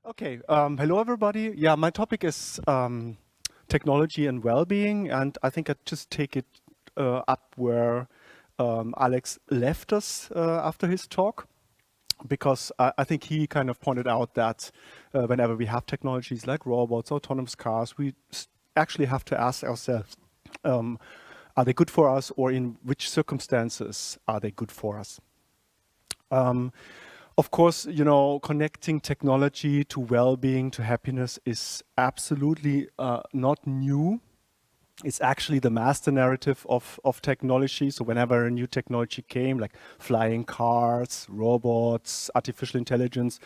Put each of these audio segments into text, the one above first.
Okay, hello everybody. Yeah, my topic is technology and well-being, and I think I'd just take it up where Alex left us after his talk, because I think he kind of pointed out that whenever we have technologies like robots, autonomous cars, we actually have to ask ourselves, are they good for us, or in which circumstances are they good for us? Of course, connecting technology to well-being, to happiness is absolutely not new. It's actually the master narrative of technology. So whenever a new technology came, like flying cars, robots, artificial intelligence,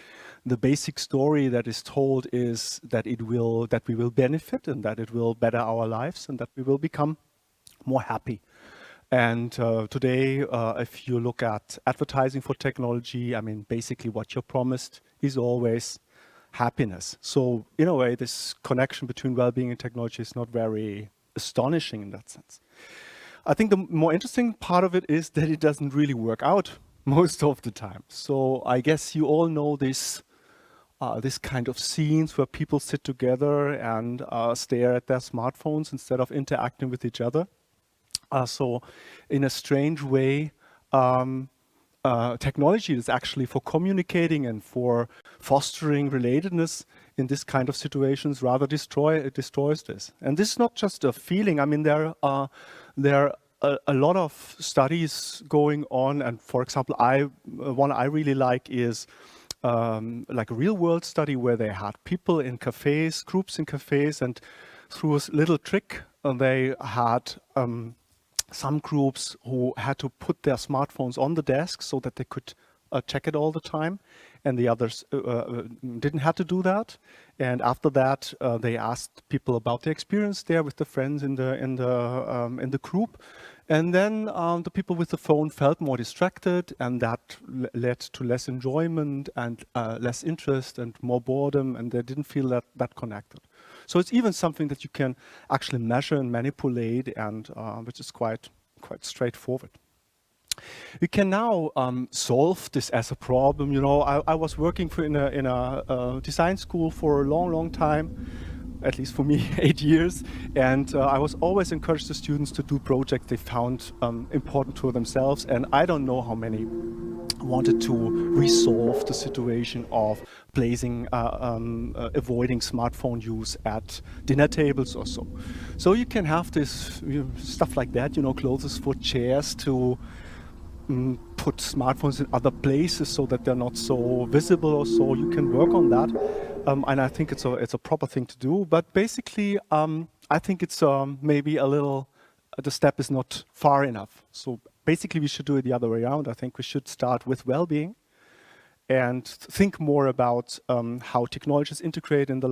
the basic story that is told is that we will benefit and that it will better our lives and that we will become more happy. And today, if you look at advertising for technology, I mean, basically what you're promised is always happiness. So in a way, this connection between well-being and technology is not very astonishing in that sense. I think the more interesting part of it is that it doesn't really work out most of the time. So I guess you all know this kind of scenes where people sit together and stare at their smartphones instead of interacting with each other. So in a strange way, technology is actually for communicating and for fostering relatedness in this kind of situations rather destroys this. And this is not just a feeling. I mean, there are a lot of studies going on. And for example, one I really like is like a real world study where they had people in cafes, groups in cafes, and through a little trick, they had some groups who had to put their smartphones on the desk so that they could check it all the time, and the others didn't have to do that. And after that, they asked people about their experience there with the friends in the group, and then the people with the phone felt more distracted, and that led to less enjoyment and less interest and more boredom, and they didn't feel that connected. So it's even something that you can actually measure and manipulate, and which is quite straightforward. We can now solve this as a problem. I was working in a design school for a long time, at least for me, 8 years, and I was always encouraged the students to do projects they found important to themselves, and I don't know how many wanted to resolve the situation of avoiding smartphone use at dinner tables or so. So you can have this stuff like that, clothes for chairs to put smartphones in other places so that they're not so visible or so. You can work on that, and I think it's a proper thing to do. But basically, I think it's maybe a little. The step is not far enough. So basically, we should do it the other way around. I think we should start with well-being and think more about how technologies integrate in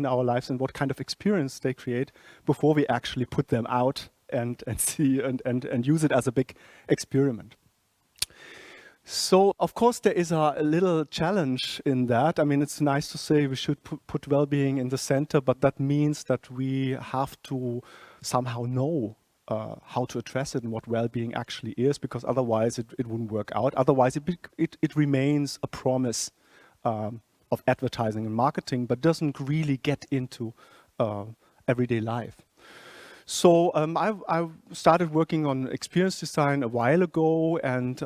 our lives and what kind of experience they create before we actually put them out and see and use it as a big experiment. So, of course, there is a little challenge in that. I mean, it's nice to say we should put well-being in the center, but that means that we have to somehow know how to address it and what well-being actually is, because otherwise it wouldn't work out. Otherwise, it remains a promise of advertising and marketing, but doesn't really get into everyday life. So I started working on experience design a while ago, and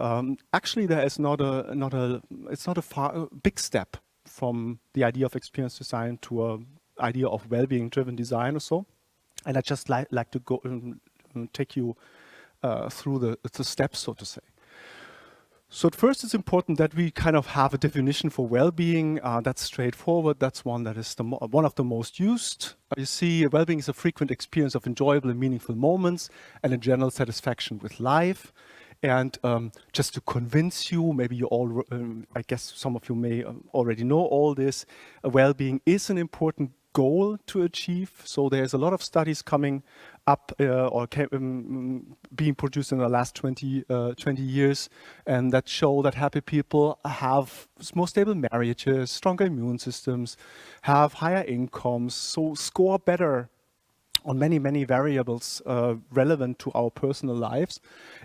actually there is it's not a big step from the idea of experience design to an idea of well-being driven design or so. And I just like to go take you through the steps, so to say. So at first, it's important that we kind of have a definition for well-being that's straightforward. That's one that is one of the most used. You see, well-being is a frequent experience of enjoyable and meaningful moments and a general satisfaction with life. And just to convince you, maybe you all, I guess some of you may already know all this, well-being is an important goal to achieve. So there's a lot of studies coming up or being produced in the last 20 years, and that show that happy people have more stable marriages, stronger immune systems, have higher incomes, so score better on many variables relevant to our personal lives,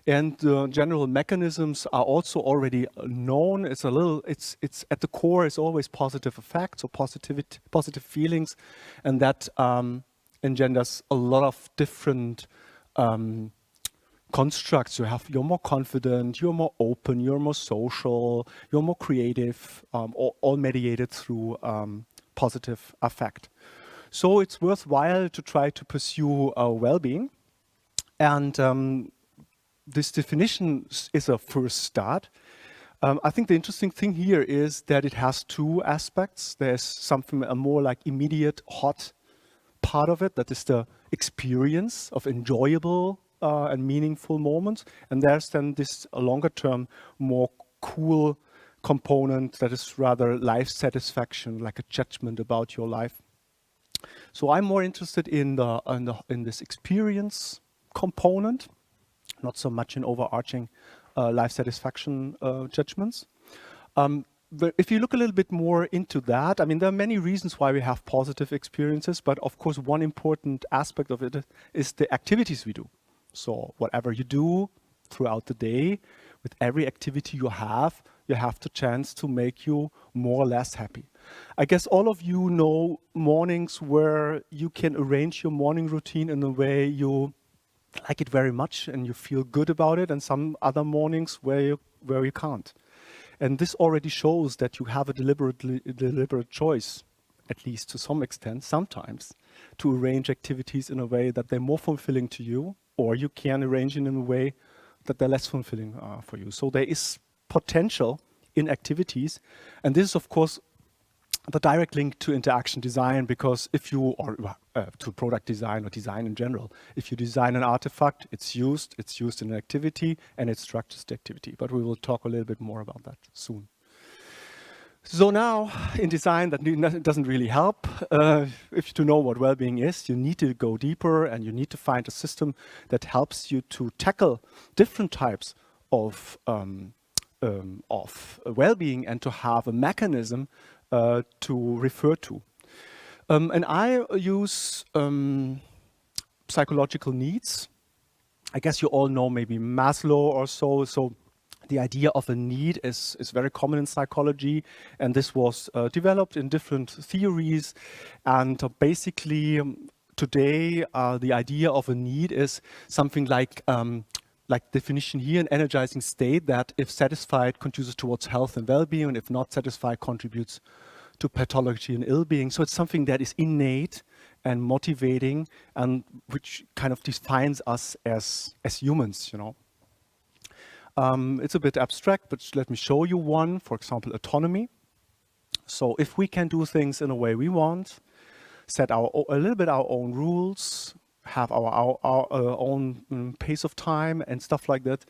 and the general mechanisms are also already known. It's at the core is always positive effects or positive feelings, and that engenders a lot of different constructs. You're more confident, you're more open, you're more social, you're more creative, all mediated through positive affect. So it's worthwhile to try to pursue well-being, and this definition is a first start. I think the interesting thing here is that it has two aspects. There's something a more like immediate, hot part of it, that is the experience of enjoyable and meaningful moments, and there's then this longer term, more cool component that is rather life satisfaction, like a judgment about your life. So I'm more interested in this experience component, not so much in overarching life satisfaction judgments. But if you look a little bit more into that, I mean, there are many reasons why we have positive experiences, but of course, one important aspect of it is the activities we do. So whatever you do throughout the day, with every activity you have the chance to make you more or less happy. I guess all of you know mornings where you can arrange your morning routine in a way you like it very much and you feel good about it, and some other mornings where you can't. And this already shows that you have a deliberate choice, at least to some extent, sometimes, to arrange activities in a way that they're more fulfilling to you, or you can arrange it in a way that they're less fulfilling for you. So there is potential in activities, and this is of course the direct link to interaction design, because if you, or to product design or design in general, if you design an artifact, it's used in an activity and it structures the activity. But we will talk a little bit more about that soon. So now in design, that doesn't really help. If to know what well-being is, you need to go deeper and you need to find a system that helps you to tackle different types of well-being and to have a mechanism to refer to. And I use psychological needs. I guess you all know maybe Maslow or so. So the idea of a need is very common in psychology, and this was developed in different theories. And basically today, the idea of a need is something like definition here, an energizing state that, if satisfied, conduces towards health and well-being, and if not satisfied, contributes to pathology and ill-being. So it's something that is innate and motivating, and which kind of defines us as humans, you know. It's a bit abstract, but let me show you one. For example, autonomy. So if we can do things in a way we want, set a little bit our own rules, have our own pace of time and stuff like that,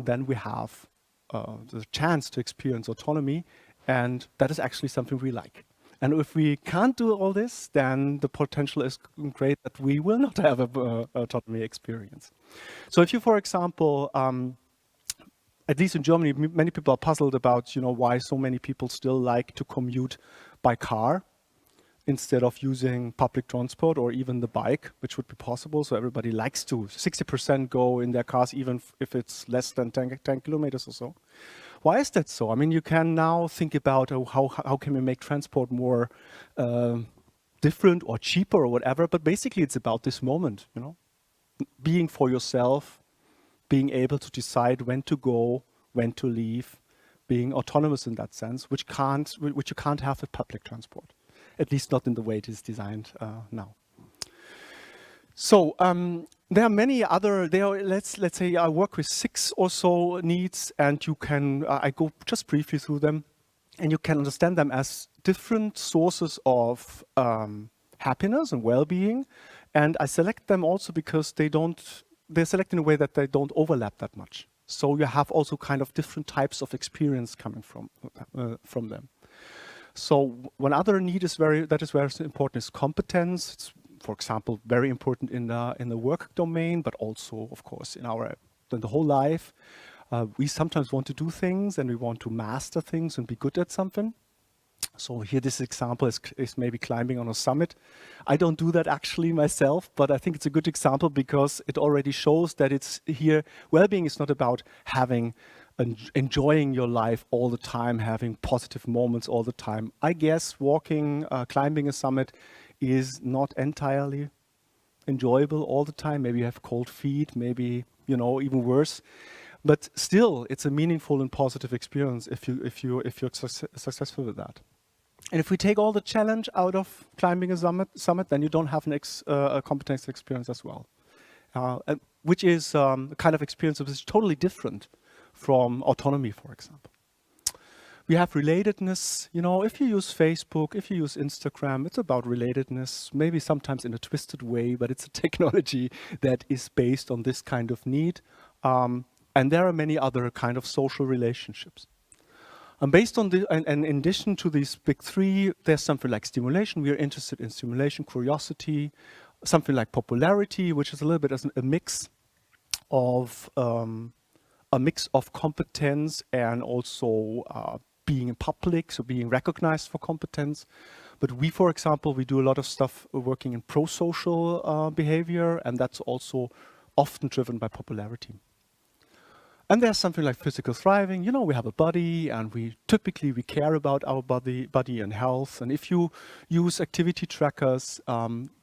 then we have the chance to experience autonomy, and that is actually something we like. And if we can't do all this, then the potential is great that we will not have a autonomy experience. So if you, for example, at least in Germany, many people are puzzled about, you know, why so many people still like to commute by car instead of using public transport or even the bike, which would be possible. So everybody likes to, 60% go in their cars, even if it's less than 10 kilometers or so. Why is that so? I mean, you can now think about how can we make transport more different or cheaper or whatever, but basically it's about this moment, you know, being for yourself, being able to decide when to go, when to leave, being autonomous in that sense, which you can't have with public transport, at least not in the way it is designed now. So there are many other, let's say I work with 6 or so needs, and you can, I go just briefly through them, and you can understand them as different sources of happiness and well-being. And I select them also because they're selected in a way that they don't overlap that much. So you have also kind of different types of experience coming from them. So one other need that is very important is competence. It's, for example, very important in the work domain, but also, of course, in the whole life. We sometimes want to do things and we want to master things and be good at something. So here, this example is maybe climbing on a summit. I don't do that actually myself, but I think it's a good example because it already shows that it's here. Well-being is not about having enjoying your life all the time, having positive moments all the time. I guess walking, climbing a summit is not entirely enjoyable all the time. Maybe you have cold feet, maybe, you know, even worse. But still, it's a meaningful and positive experience if you're successful with that. And if we take all the challenge out of climbing a summit, then you don't have a competence experience as well, which is a kind of experience that is totally different from autonomy, for example. We have relatedness. You know, if you use Facebook, if you use Instagram, it's about relatedness, maybe sometimes in a twisted way, but it's a technology that is based on this kind of need. And there are many other kind of social relationships. And based on and in addition to these big three, there's something like stimulation. We are interested in stimulation, curiosity, something like popularity, which is a little bit as a mix of competence and also being in public, so being recognized for competence. But we, for example, we do a lot of stuff working in pro-social behavior, and that's also often driven by popularity. And there's something like physical thriving. You know, we have a body, and we care about our body and health. And if you use activity trackers,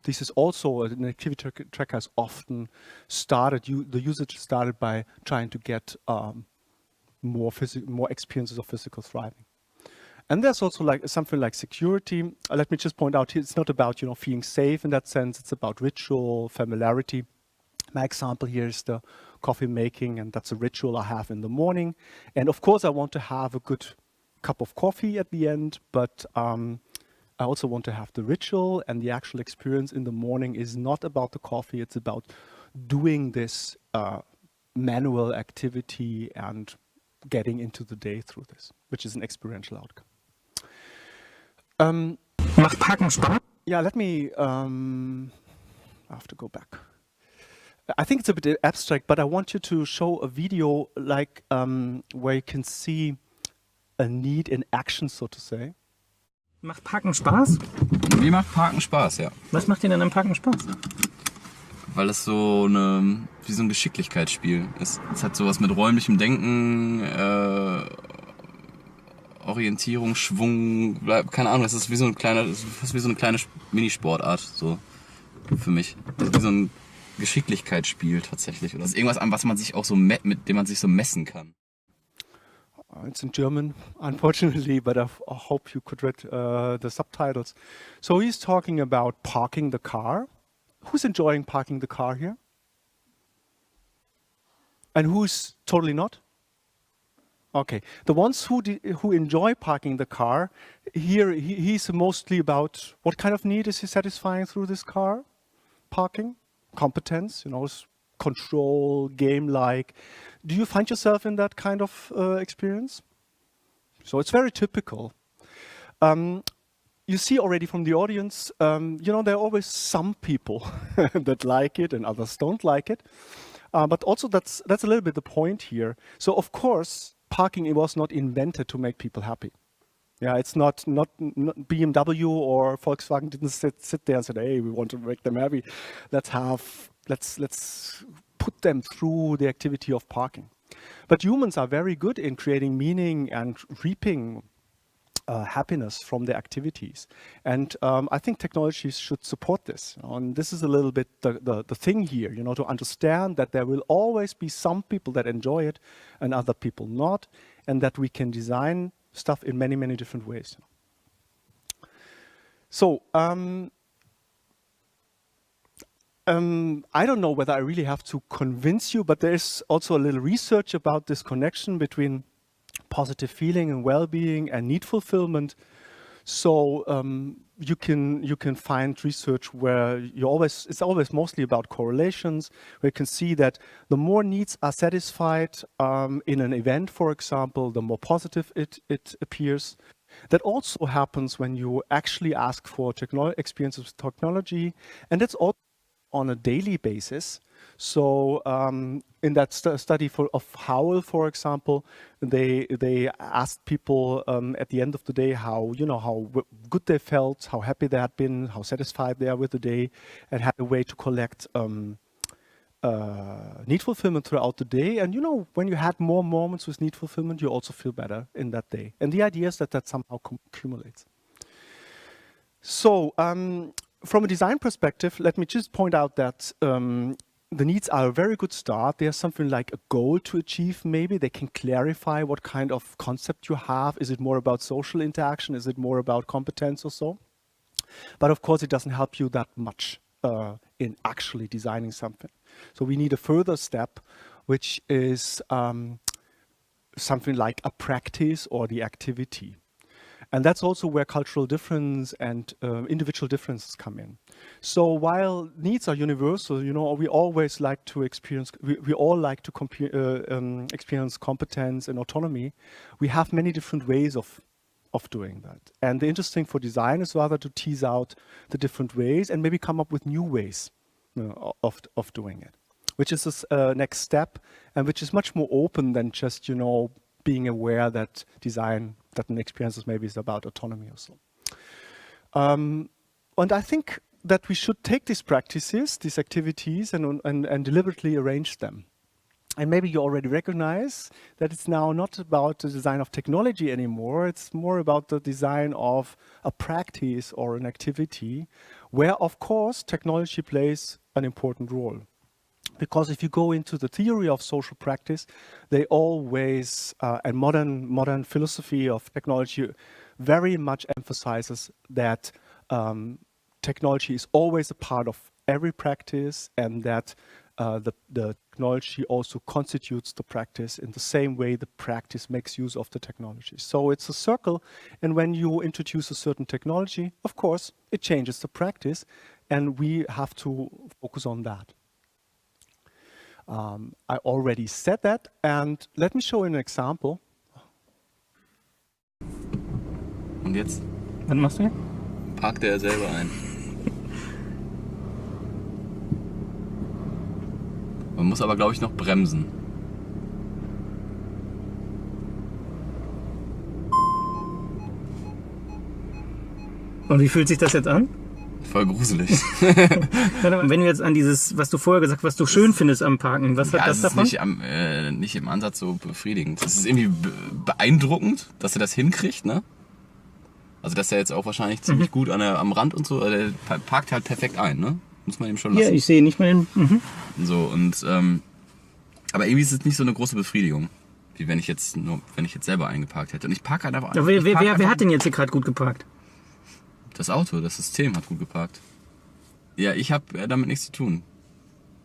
this is also an activity tracker is often started. The usage started by trying to get more experiences of physical thriving. And there's also like something like security. Let me just point out here, it's not about, you know, feeling safe in that sense. It's about ritual, familiarity. My example here is the coffee making, and that's a ritual I have in the morning. And of course, I want to have a good cup of coffee at the end, but I also want to have the ritual, and the actual experience in the morning is not about the coffee. It's about doing this manual activity and getting into the day through this, which is an experiential outcome. Macht Parken Spaß? Yeah, let me, I have to go back. I think it's a bit abstract, but I want you to show a video like where you can see a need in action, so to say. Macht Parken Spaß? Mir macht Parken Spaß, ja. Was macht Ihnen am Parken Spaß? Weil es so wie so ein Geschicklichkeitsspiel ist. Es hat sowas mit räumlichem Denken, Orientierung, Schwung, keine Ahnung, es ist wie so eine kleine Minisportart, so für mich. Also wie so ein Geschicklichkeitsspiel tatsächlich. Oder das ist irgendwas, an was man sich auch so mit dem man sich so messen kann. It's in German, unfortunately, but I hope you could read the subtitles. So he's talking about parking the car. Who's enjoying parking the car here? And who's totally not? Okay, the ones who enjoy parking the car, here he's mostly about what kind of need is he satisfying through this car parking? Competence, you know, control, game-like. Do you find yourself in that kind of experience? So it's very typical. You see already from the audience, you know, there are always some people that like it and others don't like it. But also that's a little bit the point here. So of course, parking, it was not invented to make people happy. Yeah, it's not BMW or Volkswagen didn't sit there and said, hey, we want to make them happy. Let's put them through the activity of parking. But humans are very good in creating meaning and reaping happiness from their activities. And I think technologies should support this. And this is a little bit the thing here, you know, to understand that there will always be some people that enjoy it and other people not, and that we can design stuff in many, many different ways. So I don't know whether I really have to convince you, but there's also a little research about this connection between positive feeling and well-being and need fulfillment. So you can find research where it's always mostly about correlations, where you can see that the more needs are satisfied in an event, for example, the more positive it appears. That also happens when you actually ask for experiences with technology, and that's on a daily basis. So in that study of Howell, for example, they asked people at the end of the day how good they felt, how happy they had been, how satisfied they are with the day, and had a way to collect need fulfillment throughout the day. And when you had more moments with need fulfillment, you also feel better in that day. And the idea is that somehow accumulates. So from a design perspective, let me just point out that the needs are a very good start. There's something like a goal to achieve, maybe. They can clarify what kind of concept you have. Is it more about social interaction? Is it more about competence or so? But of course, it doesn't help you that much in actually designing something. So we need a further step, which is something like a practice or the activity. And that's also where cultural difference and individual differences come in. So while needs are universal, we always like to experience, we all like to experience competence and autonomy. We have many different ways of doing that. And the interesting for design is rather to tease out the different ways and maybe come up with new ways of doing it, which is this next step, and which is much more open than just, being aware that design, that an experience maybe is about autonomy or so. And I think that we should take these practices, these activities, and deliberately arrange them. And maybe you already recognize that it's now not about the design of technology anymore. It's more about the design of a practice or an activity where, of course, technology plays an important role. Because if you go into the theory of social practice, they always, and modern philosophy of technology very much emphasizes that technology is always a part of every practice, and that the technology also constitutes the practice in the same way the practice makes use of the technology. So it's a circle, and when you introduce a certain technology, of course, it changes the practice, and we have to focus on that. I already said that, and let me show you an example. Und jetzt Was machst du jetzt? parkt er selber ein. Man muss aber, glaube ich, noch bremsen. Und wie fühlt sich das jetzt an? Voll gruselig. Wenn du jetzt an dieses, was du vorher gesagt hast, was du schön findest am Parken, was hat das davon? Nicht im Ansatz so befriedigend. Es ist irgendwie beeindruckend, dass er das hinkriegt, ne? Also, dass er jetzt auch wahrscheinlich ziemlich gut am Rand und so, der parkt halt perfekt ein, ne? Muss man ihm schon lassen. Ja, ich sehe nicht mal den. So, und, aber irgendwie ist es nicht so eine große Befriedigung, wie wenn ich jetzt selber eingeparkt hätte. Und ich parke halt einfach. Ja, wer hat denn jetzt hier gerade gut geparkt? Das Auto, das System hat gut geparkt. Ja, ich habe damit nichts zu tun.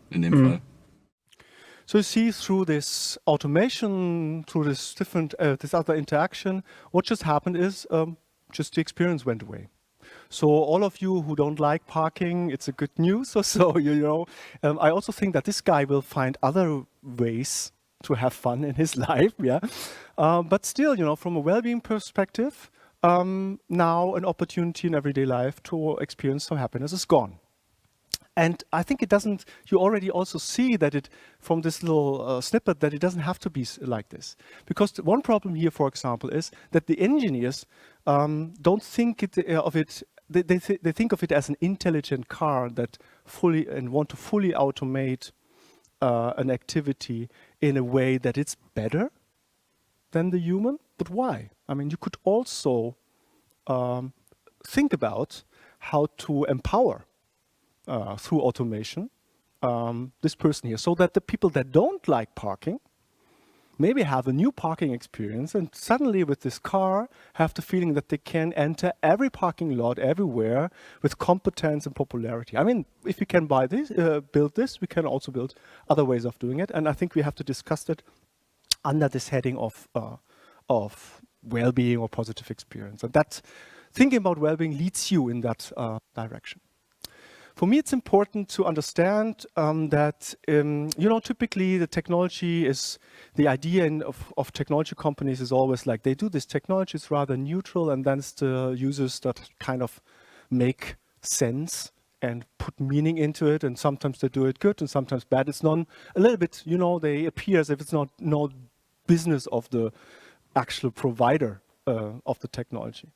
In dem Fall. So you see, through this automation, through this different, this other interaction, what just happened is just the experience went away. So all of you who don't like parking, it's a good news. So I also think that this guy will find other ways to have fun in his life. Yeah, but still, from a well-being perspective, now an opportunity in everyday life to experience some happiness is gone. And I think it doesn't, you already also see that it, from this little snippet, that it doesn't have to be like this. Because one problem here, for example, is that the engineers don't think of it, they think of it as an intelligent car that want to fully automate an activity in a way that it's better than the human. But why? I mean, you could also think about how to empower through automation this person here, so that the people that don't like parking maybe have a new parking experience, and suddenly with this car have the feeling that they can enter every parking lot everywhere with competence and popularity. I mean, if we can build this, we can also build other ways of doing it, and I think we have to discuss it under this heading of well-being or positive experience. And that thinking about well-being leads you in that direction. For me, it's important to understand that, typically the technology is, the idea of technology companies is always like, they do this technology, it's rather neutral, and then it's the users that kind of make sense and put meaning into it, and sometimes they do it good and sometimes bad. It's a little bit, they appear as if it's not no business of the actual provider of the technology.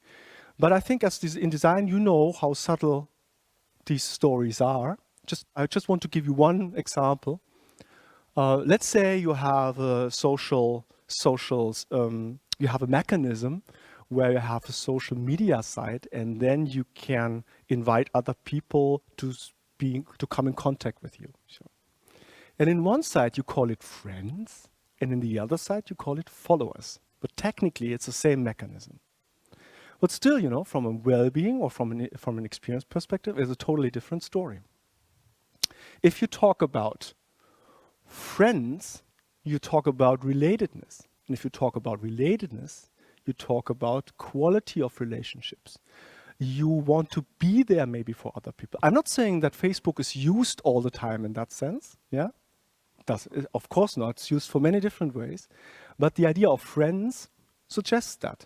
But I think in design, you know how subtle these stories are. I just want to give you one example. Let's say you have a you have a mechanism where you have a social media site, and then you can invite other people to come in contact with you. So, and in one side you call it friends, and in the other side you call it followers. But technically it's the same mechanism. But still, from a well-being or from an experience perspective, it's a totally different story. If you talk about friends, you talk about relatedness. And if you talk about relatedness, you talk about quality of relationships. You want to be there maybe for other people. I'm not saying that Facebook is used all the time in that sense. Yeah, of course not. It's used for many different ways. But the idea of friends suggests that.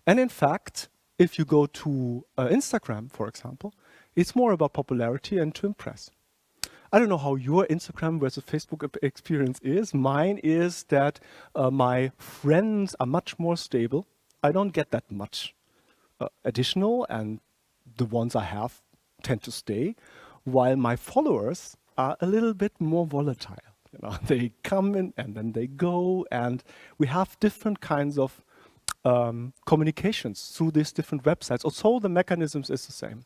And in fact, if you go to Instagram, for example, it's more about popularity and to impress. I don't know how your Instagram versus Facebook experience is. Mine is that my friends are much more stable. I don't get that much additional, and the ones I have tend to stay, while my followers are a little bit more volatile. They come in and then they go, and we have different kinds of communications through these different websites. Also, the mechanisms is the same.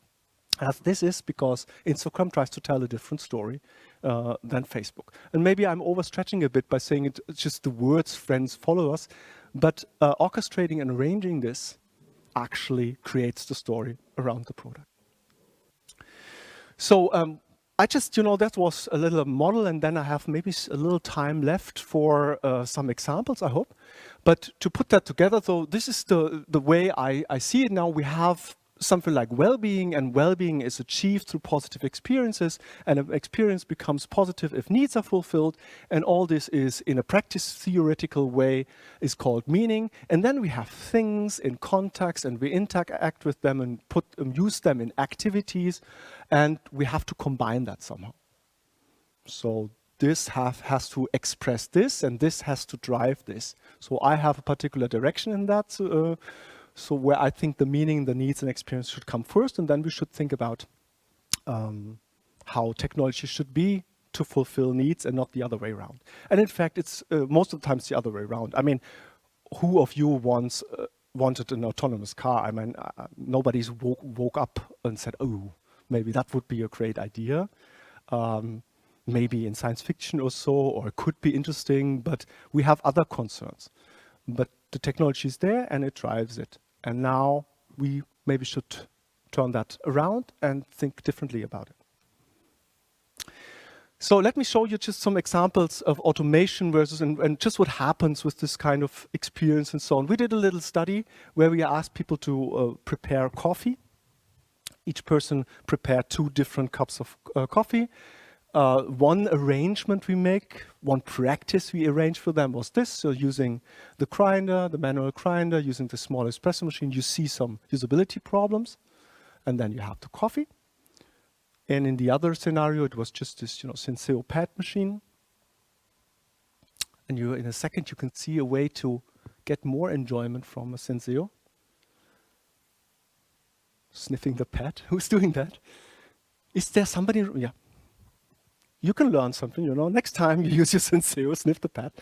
As this is because Instagram tries to tell a different story than Facebook. And maybe I'm overstretching a bit by saying it's just the words friends, followers, but orchestrating and arranging this actually creates the story around the product. So I just, that was a little model, and then I have maybe a little time left for some examples, I hope. But to put that together, though, this is the way I see it now. We have something like well-being, and well-being is achieved through positive experiences, and an experience becomes positive if needs are fulfilled, and all this is in a practice theoretical way is called meaning. And then we have things in context, and we interact with them and use them in activities, and we have to combine that somehow. So this has to express this, and this has to drive this. So I have a particular direction in that. So where I think the meaning, the needs and experience should come first, and then we should think about how technology should be to fulfill needs and not the other way around. And in fact, it's most of the times the other way around. I mean, who of you once wanted an autonomous car? I mean, nobody's woke up and said, oh, maybe that would be a great idea. Maybe in science fiction or so, or it could be interesting, but we have other concerns. But the technology is there and it drives it. And now we maybe should turn that around and think differently about it. So let me show you just some examples of automation versus and just what happens with this kind of experience and so on. We did a little study where we asked people to prepare coffee. Each person prepared 2 different cups of coffee. One arrangement we make, one practice we arrange for them was this. So using the grinder, the manual grinder, using the small espresso machine, you see some usability problems. And then you have the coffee. And in the other scenario, it was just this, Senseo pad machine. And in a second, you can see a way to get more enjoyment from a Senseo. Sniffing the pad. Who's doing that? Is there somebody? Yeah. You can learn something, Next time you use your Senseo, sniff the pad.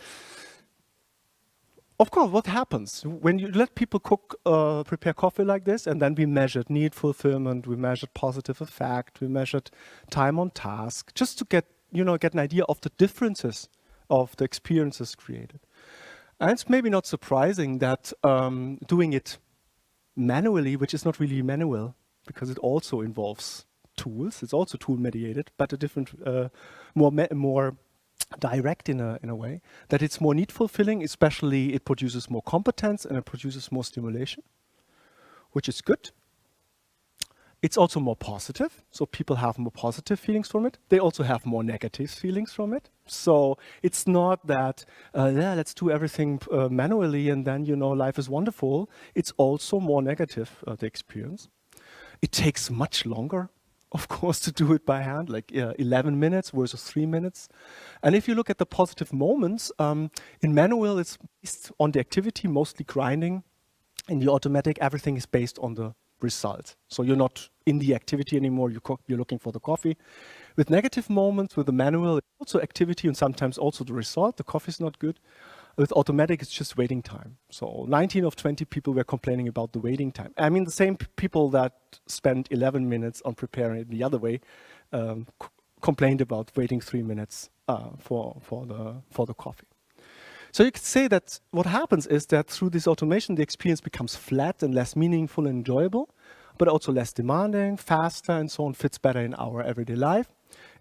Of course, what happens when you let people prepare coffee like this, and then we measured need fulfillment, we measured positive effect, we measured time on task, just to get an idea of the differences of the experiences created. And it's maybe not surprising that doing it manually, which is not really manual, because it also involves tools. It's also tool mediated, but a different, more direct in a way, that it's more need fulfilling, especially it produces more competence and it produces more stimulation, which is good. It's also more positive, so people have more positive feelings from it. They also have more negative feelings from it. So it's not that, let's do everything manually and then, life is wonderful. It's also more negative, the experience. It takes much longer of course, to do it by hand, like 11 minutes versus 3 minutes. And if you look at the positive moments, in manual, it's based on the activity, mostly grinding. In the automatic, everything is based on the result. So you're not in the activity anymore, you're looking for the coffee. With negative moments, with the manual, it's also activity and sometimes also the result. The coffee is not good. With automatic, it's just waiting time. So 19 of 20 people were complaining about the waiting time. I mean, the same people that spent 11 minutes on preparing it the other way complained about waiting 3 minutes for the coffee. So you could say that what happens is that through this automation, the experience becomes flat and less meaningful and enjoyable, but also less demanding, faster, and so on, fits better in our everyday life.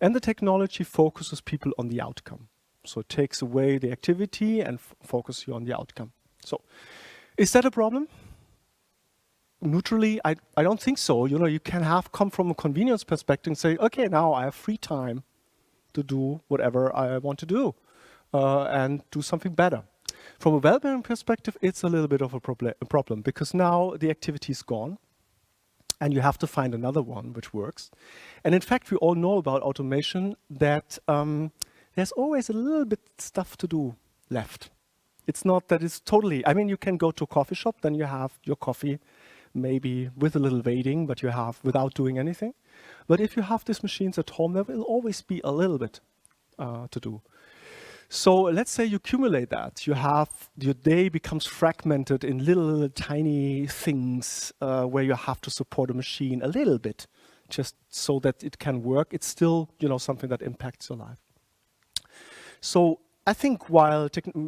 And the technology focuses people on the outcome. So it takes away the activity and focuses you on the outcome. So is that a problem? Neutrally, I don't think so. You know, you can come from a convenience perspective and say, okay, now I have free time to do whatever I want to do and do something better. From a well-being perspective, it's a little bit of a problem because now the activity is gone and you have to find another one which works. And in fact, we all know about automation that there's always a little bit stuff to do left. It's not that it's totally, I mean, you can go to a coffee shop, then you have your coffee maybe with a little waiting, but you have without doing anything. But if you have these machines at home, there will always be a little bit to do. So let's say you accumulate that. Your day becomes fragmented in little tiny things where you have to support a machine a little bit, just so that it can work. It's still, you know, something that impacts your life. So I think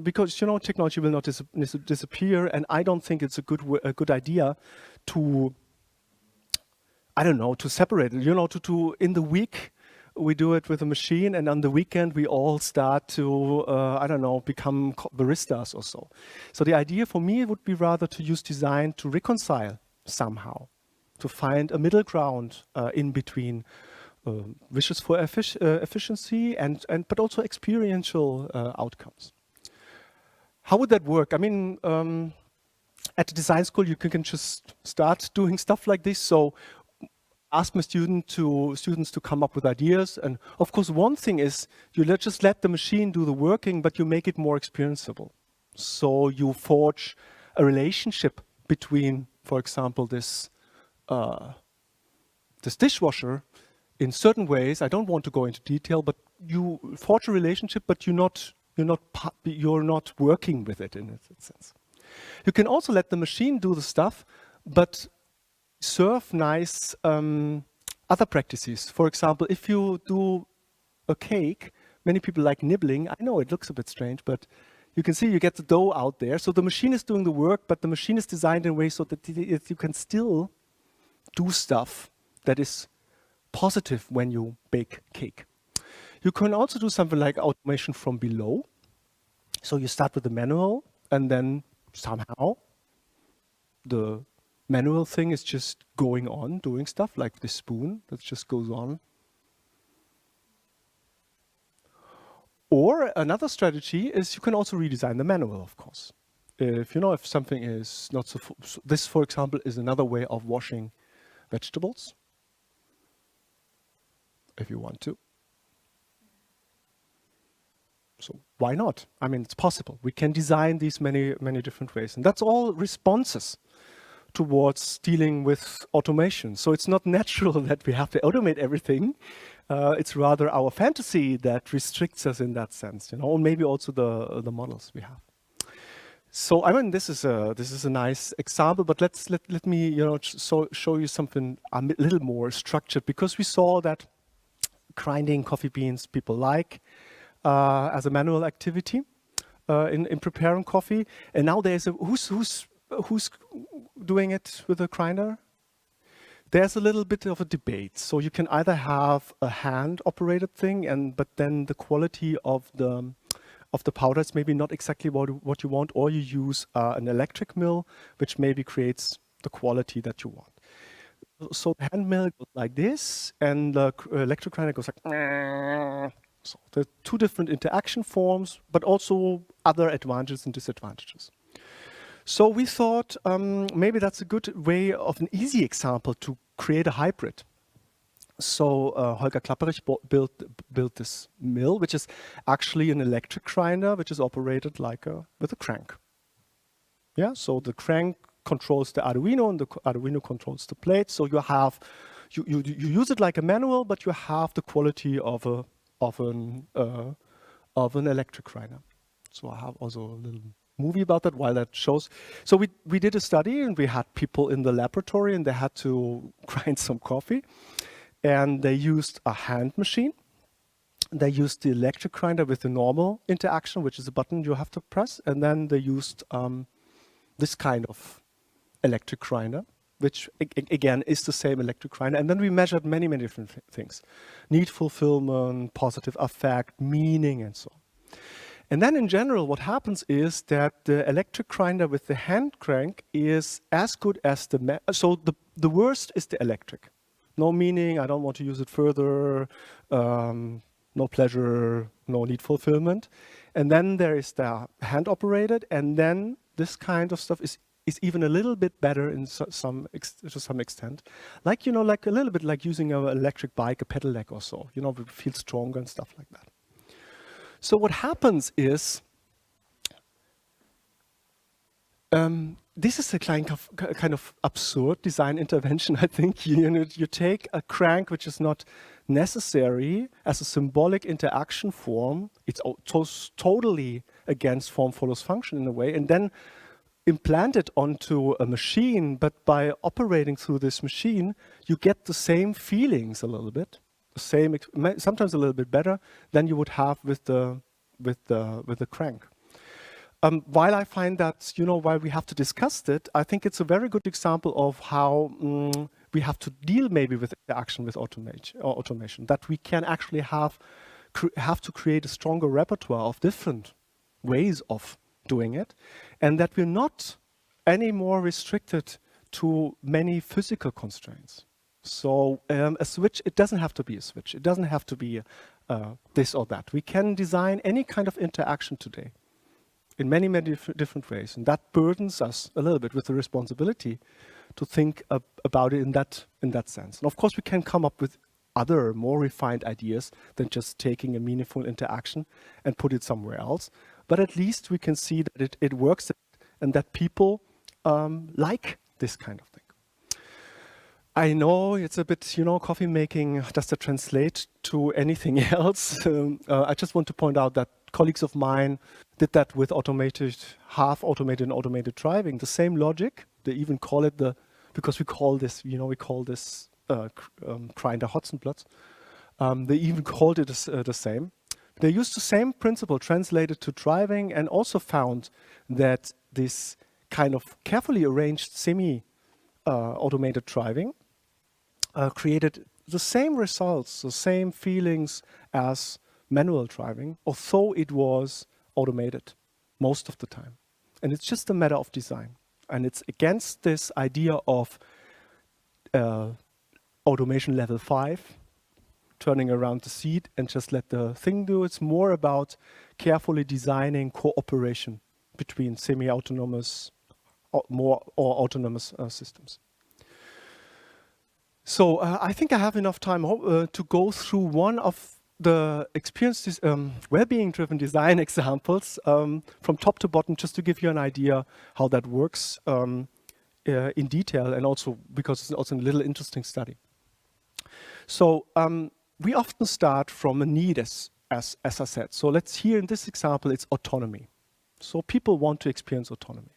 because you know technology will not disappear, and I don't think it's a good idea to, I don't know, to separate it. You know, to in the week we do it with a machine, and on the weekend we all start to I don't know, become baristas or so. So the idea for me would be rather to use design to reconcile somehow, to find a middle ground in between. Wishes for efficiency but also experiential outcomes. How would that work? I mean, at the design school, you can just start doing stuff like this. So ask my students to come up with ideas. And of course, one thing is you just let the machine do the working, but you make it more experienceable. So you forge a relationship between, for example, this dishwasher. In certain ways, I don't want to go into detail, but you forge a relationship, but you're not working with it in a sense. You can also let the machine do the stuff, but serve nice other practices. For example, if you do a cake, many people like nibbling. I know it looks a bit strange, but you can see you get the dough out there. So the machine is doing the work, but the machine is designed in a way so that you can still do stuff that is positive when you bake cake. You can also do something like automation from below. So you start with the manual, and then somehow the manual thing is just going on, doing stuff like the spoon that just goes on. Or another strategy is you can also redesign the manual, of course. If you know, if something is not so, this, for example, is another way of washing vegetables. If you want to. So why not? I mean, it's possible. We can design these many different ways. And that's all responses towards dealing with automation. So it's not natural that we have to automate everything. It's rather our fantasy that restricts us in that sense, you know, or maybe also the models we have. So I mean, this is a nice example, but let me, you know, show you something a little more structured, because we saw that grinding coffee beans people like as a manual activity in preparing coffee, and now there's who's doing it with a grinder? There's a little bit of a debate. So you can either have a hand-operated thing, but then the quality of the powder is maybe not exactly what you want, or you use an electric mill, which maybe creates the quality that you want. So the hand mill goes like this, and the electric grinder goes like. So there are two different interaction forms, but also other advantages and disadvantages. So we thought maybe that's a good way of an easy example to create a hybrid. So Holger Klapperich built this mill, which is actually an electric grinder, which is operated like with a crank. Yeah, so the crank controls the Arduino, and the Arduino controls the plate. So you have you use it like a manual, but you have the quality of an electric grinder. So I have also a little movie about that while that shows. So we did a study, and we had people in the laboratory, and they had to grind some coffee, and they used a hand machine. They used the electric grinder with the normal interaction, which is a button you have to press, and then they used this kind of electric grinder, which again is the same electric grinder. And then we measured many different things: need fulfillment, positive affect, meaning, and so on. And then in general, what happens is that the electric grinder with the hand crank is as good as so the worst is the electric. No meaning, I don't want to use it further, no pleasure, no need fulfillment. And then there is the hand operated, and then this kind of stuff is even a little bit better to some extent. Like, like a little bit like using an electric bike, a pedelec or so, we feel stronger and stuff like that. So what happens is, this is a kind of absurd design intervention, I think. You take a crank which is not necessary as a symbolic interaction form. It's totally against form follows function in a way, and then implant it onto a machine. But by operating through this machine, you get the same feelings a little bit, sometimes a little bit better than you would have with the crank. While I find that, while we have to discuss it, I think it's a very good example of how we have to deal maybe with interaction with automation, that we can actually have to create a stronger repertoire of different ways of doing it, and that we're not any more restricted to many physical constraints. So a switch, it doesn't have to be a switch. It doesn't have to be this or that. We can design any kind of interaction today in many different ways. And that burdens us a little bit with the responsibility to think about it in that sense. And of course, we can come up with other more refined ideas than just taking a meaningful interaction and put it somewhere else. But at least we can see that it works and that people like this kind of thing. I know it's a bit, coffee making, does that translate to anything else? I just want to point out that colleagues of mine did that with half automated and automated driving. The same logic. They even call it because we call this grinder Hotzenplotz. They even called it the same. They used the same principle translated to driving, and also found that this kind of carefully arranged semi-automated driving created the same results, the same feelings as manual driving, although it was automated most of the time. And it's just a matter of design. And it's against this idea of automation level 5, turning around the seat and just let the thing do. It's more about carefully designing cooperation between semi-autonomous or autonomous systems. So I think I have enough time to go through one of the experiences, well-being driven design examples from top to bottom, just to give you an idea how that works in detail, and also because it's also a little interesting study. So we often start from a need, as I said. So let's here in this example, it's autonomy. So people want to experience autonomy.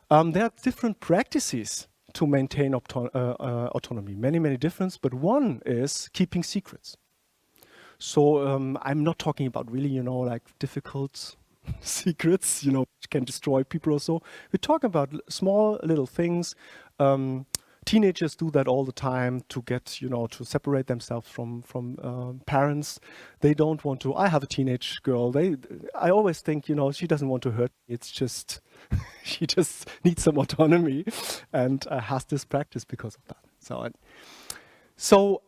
There are different practices to maintain autonomy, many different, but one is keeping secrets. So I'm not talking about really, like difficult secrets, which can destroy people or so. We're talking about small little things. Teenagers do that all the time to get, to separate themselves from parents. They don't want to. I have a teenage girl. I always think, she doesn't want to hurt me. It's just, she just needs some autonomy, and has this practice because of that. So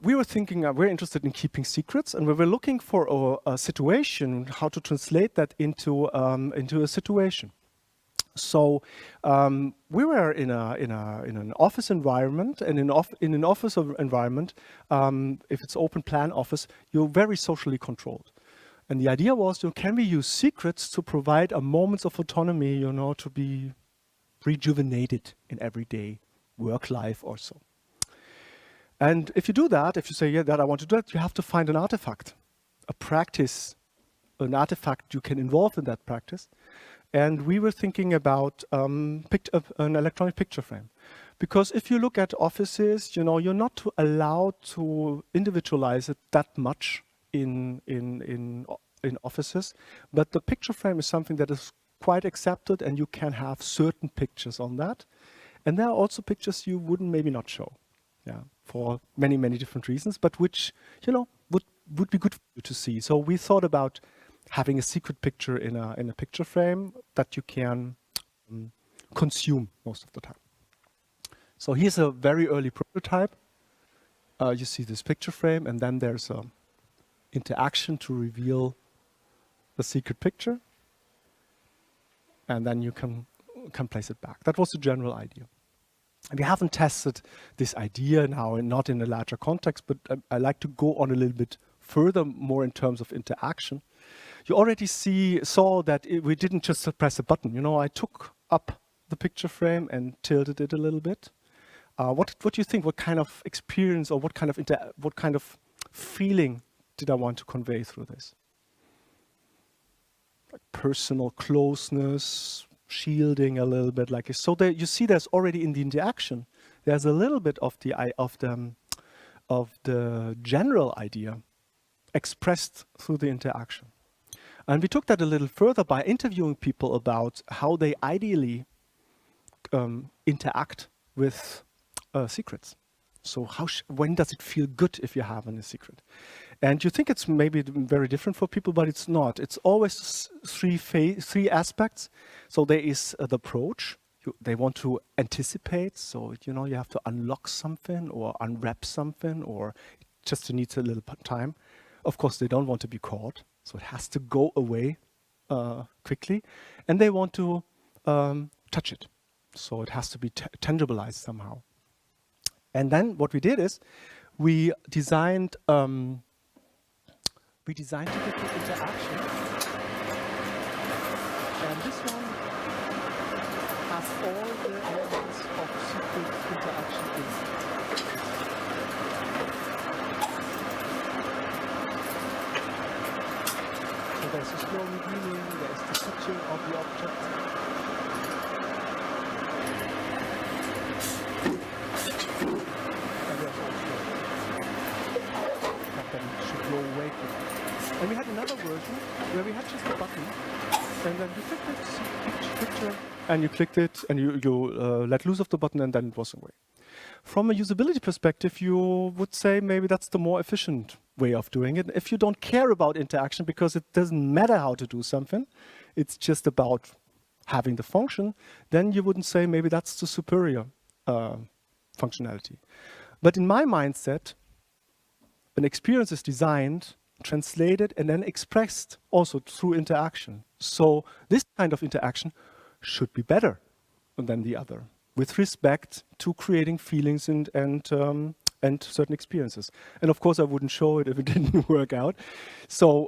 we were thinking, we're interested in keeping secrets, and we were looking for a situation, how to translate that into a situation. So we were in an office environment, and in an office environment, if it's open plan office, you're very socially controlled. And the idea was, can we use secrets to provide a moment of autonomy, to be rejuvenated in everyday work life or so. And if you do that, if you say, that I want to do that, you have to find an artifact, a practice, an artifact you can involve in that practice. And we were thinking about an electronic picture frame. Because if you look at offices, you're not allowed to individualize it that much in offices, but the picture frame is something that is quite accepted, and you can have certain pictures on that. And there are also pictures you wouldn't maybe not show, for many, many different reasons, but which, would be good for you to see. So we thought about having a secret picture in a picture frame that you can consume most of the time. So here's a very early prototype. You see this picture frame, and then there's a interaction to reveal the secret picture, and then you can place it back. That was the general idea. And we haven't tested this idea now, and not in a larger context, but I like to go on a little bit further, more in terms of interaction. You already saw that we didn't just press a button. I took up the picture frame and tilted it a little bit. What do you think? What kind of experience, or what kind of feeling did I want to convey through this? Like personal closeness, shielding a little bit, like this. So there, you see, there's already in the interaction, there's a little bit of the general idea expressed through the interaction. And we took that a little further by interviewing people about how they ideally interact with secrets. So when does it feel good if you have a secret? And you think it's maybe very different for people, but it's not. It's always three aspects. So there is the approach. They want to anticipate. So, you have to unlock something or unwrap something, or it just needs a little time. Of course, they don't want to be caught. So it has to go away quickly. And they want to touch it. So it has to be tangibilized somehow. And then what we did is we designed typical interaction. And this one has all the elements of secret interaction in it. So there's a slow revealing, there's the touching of the object. And we had another version where we had just a button, and then you clicked it, see picture, and you clicked it, and you let loose of the button, and then it was away. From a usability perspective, you would say maybe that's the more efficient way of doing it. If you don't care about interaction, because it doesn't matter how to do something, it's just about having the function, then you wouldn't say maybe that's the superior functionality. But in my mindset, an experience is designed, translated, and then expressed also through interaction. So this kind of interaction should be better than the other, with respect to creating feelings and certain experiences. And of course, I wouldn't show it if it didn't work out. So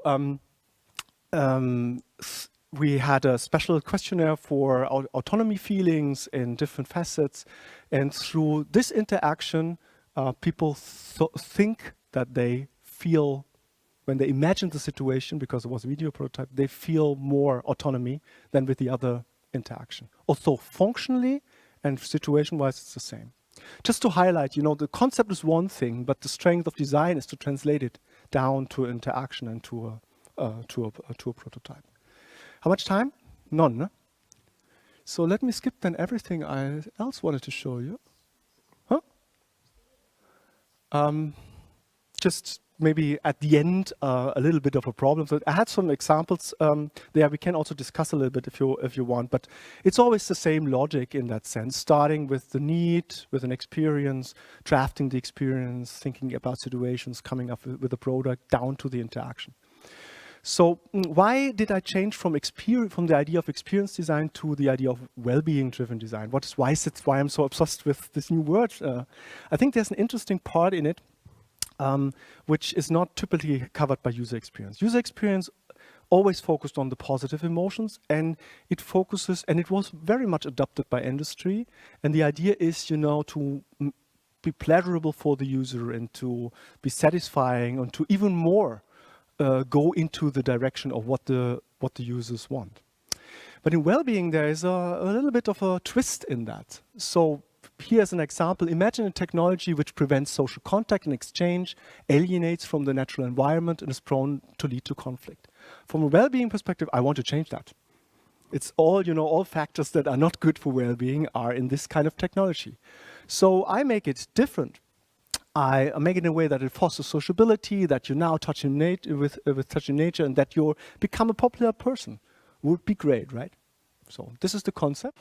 we had a special questionnaire for autonomy feelings in different facets. And through this interaction, people think that they feel, when they imagine the situation, because it was a video prototype, they feel more autonomy than with the other interaction. Although functionally and situation-wise, it's the same. Just to highlight, the concept is one thing, but the strength of design is to translate it down to interaction and to a prototype. How much time? None. No? So let me skip then everything I else wanted to show you. Huh? Just maybe at the end, a little bit of a problem. So I had some examples there. We can also discuss a little bit if you want, but it's always the same logic in that sense, starting with the need, with an experience, drafting the experience, thinking about situations, coming up with a product, down to the interaction. So why did I change from the idea of experience design to the idea of well-being driven design? Why I'm so obsessed with this new word? I think there's an interesting part in it which is not typically covered by user experience. User experience always focused on the positive emotions, and it was very much adopted by industry. And the idea is, to be pleasurable for the user and to be satisfying and to even more go into the direction of what the users want. But in well-being, there is a little bit of a twist in that. So here's an example. Imagine a technology which prevents social contact and exchange, alienates from the natural environment, and is prone to lead to conflict. From a well-being perspective, I want to change that. It's all, all factors that are not good for well-being are in this kind of technology. So I make it different. I make it in a way that it fosters sociability, that you now touch with touch in nature, and that you become a popular person. Would be great, right? So this is the concept.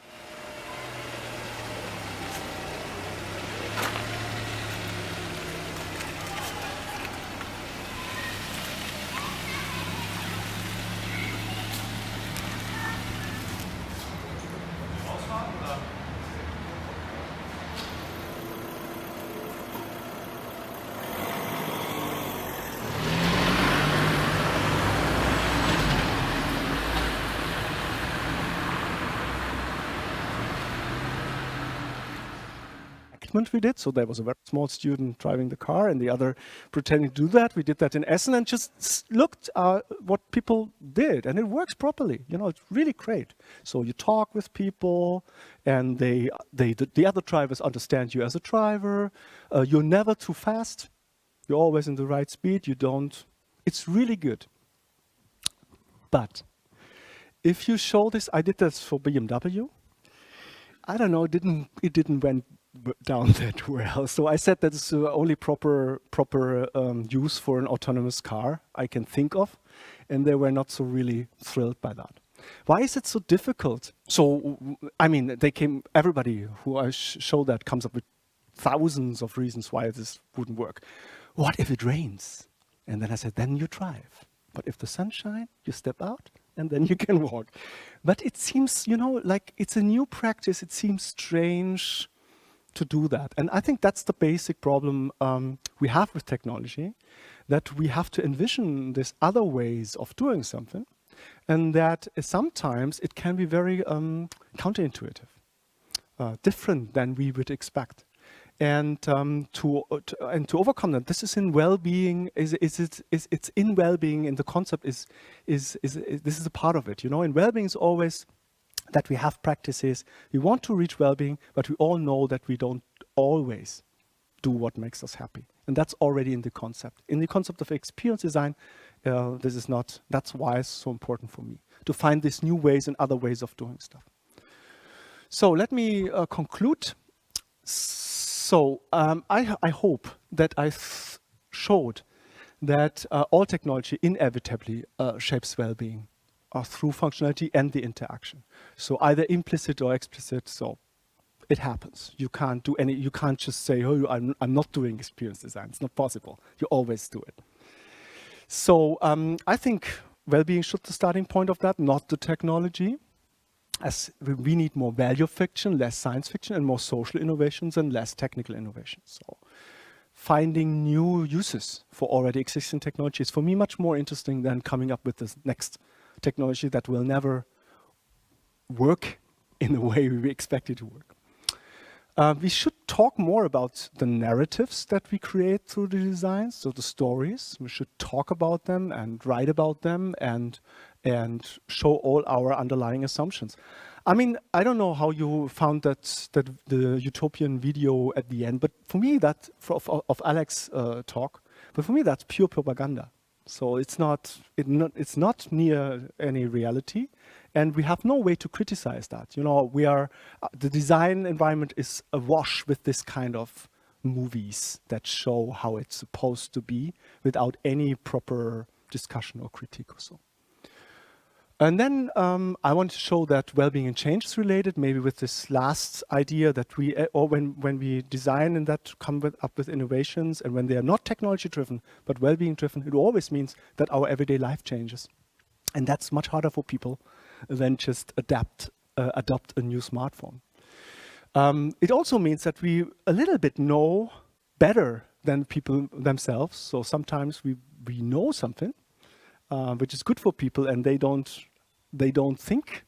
We did. So there was a very small student driving the car and the other pretending to do that. We did that in Essen and just looked what people did, and it works properly. It's really great. So you talk with people, and the other drivers understand you as a driver. You're never too fast. You're always in the right speed. It's really good. But if you show this, I did this for BMW. I don't know, it didn't went down that well. So I said that it's the only proper use for an autonomous car I can think of, and they were not so really thrilled by that. Why is it so difficult? So, everybody who I show that comes up with thousands of reasons why this wouldn't work. What if it rains? And then I said, then you drive. But if the sun shines, you step out, and then you can walk. But it seems, like it's a new practice. It seems strange to do that. And I think that's the basic problem we have with technology, that we have to envision these other ways of doing something, and that sometimes it can be very counterintuitive, different than we would expect. And to overcome that, this is in well-being. It's in well-being, and the concept is this is a part of it. In well-being is always that we have practices. We want to reach well-being, but we all know that we don't always do what makes us happy, and that's already in the concept. In the concept of experience design, this is not. That's why it's so important for me to find these new ways and other ways of doing stuff. So let me conclude. So I hope that I showed that all technology inevitably shapes well-being through functionality and the interaction. So either implicit or explicit. So it happens. You can't do any. You can't just say, "Oh, I'm not doing experience design." It's not possible. You always do it. So I think well-being should be the starting point of that, not the technology. As we need more value fiction, less science fiction, and more social innovations and less technical innovations. So finding new uses for already existing technology is for me much more interesting than coming up with this next technology that will never work in the way we expect it to work. We should talk more about the narratives that we create through the designs, so the stories. We should talk about them and write about them and show all our underlying assumptions. I don't know how you found that the utopian video at the end, but for me of Alex's talk, but for me that's pure propaganda. So it's not near any reality, and we have no way to criticize that. The design environment is awash with this kind of movies that show how it's supposed to be without any proper discussion or critique or so. And then I want to show that well-being and change is related, maybe with this last idea that we, or when we design and that come up with innovations, and when they are not technology-driven, but well-being driven, it always means that our everyday life changes. And that's much harder for people than just adopt a new smartphone. It also means that we a little bit know better than people themselves. So sometimes we know something, which is good for people, and they don't think,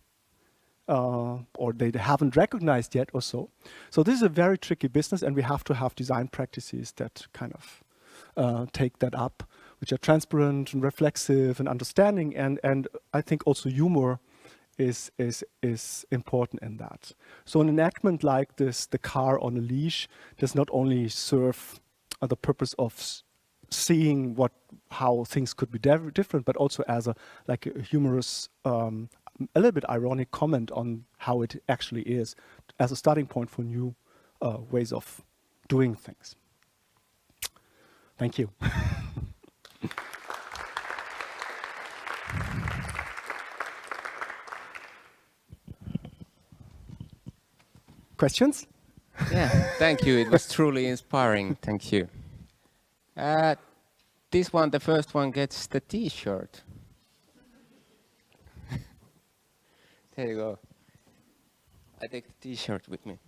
or they haven't recognized yet or so. So this is a very tricky business, and we have to have design practices that kind of take that up, which are transparent and reflexive and understanding, and I think also humor is important in that. So an enactment like this, the car on a leash, does not only serve the purpose of seeing how things could be different, but also as a humorous, a little bit ironic comment on how it actually is, as a starting point for new ways of doing things. Thank you. Questions? Yeah, thank you. It was truly inspiring. Thank you. This one, the first one, gets the T-shirt. There you go. I take the T-shirt with me.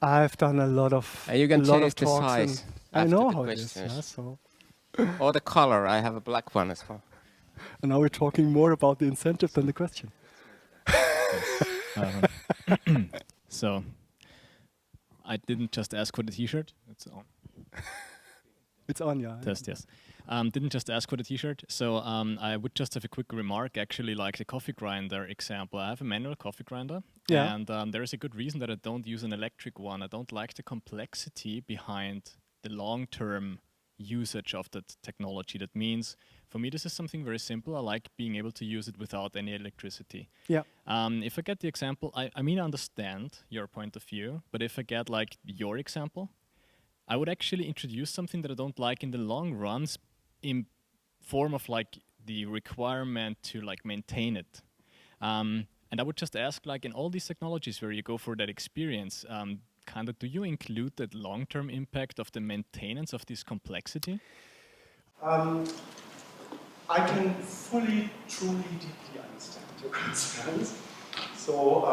I've done a lot of You can change the talks, size. I know after the how it is. questions. Yeah, so. Or the color. I have a black one as well. And now we're talking more about the incentive than the question. So, I didn't just ask for the T-shirt. It's on. It's on, yeah. Test, yes. Didn't just ask for the T-shirt. So I would just have a quick remark. Actually, like the coffee grinder example, I have a manual coffee grinder, Yeah. and there is a good reason that I don't use an electric one. I don't like the complexity behind the long-term usage of that technology. That means, for me, this is something very simple. I like being able to use it without any electricity. Yeah. If I get the example, I mean, I understand your point of view, but if I get like your example, I would actually introduce something that I don't like in the long runs in form of like the requirement to like maintain it. And I would just ask, like in all these technologies where you go for that experience, kind of, do you include that long-term impact of the maintenance of this complexity? I can fully, truly, deeply understand your concerns. So,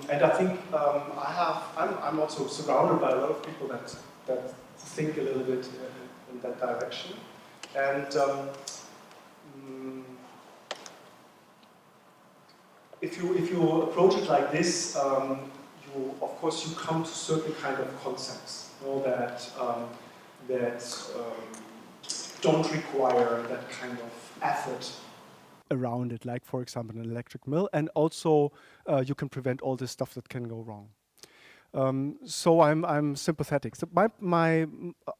and I think I'm also surrounded by a lot of people that think a little bit in that direction. And if you approach it like this, of course you come to certain kind of concepts, you know, that don't require that kind of effort around it, like for example an electric mill, and also you can prevent all this stuff that can go wrong. So I'm sympathetic. So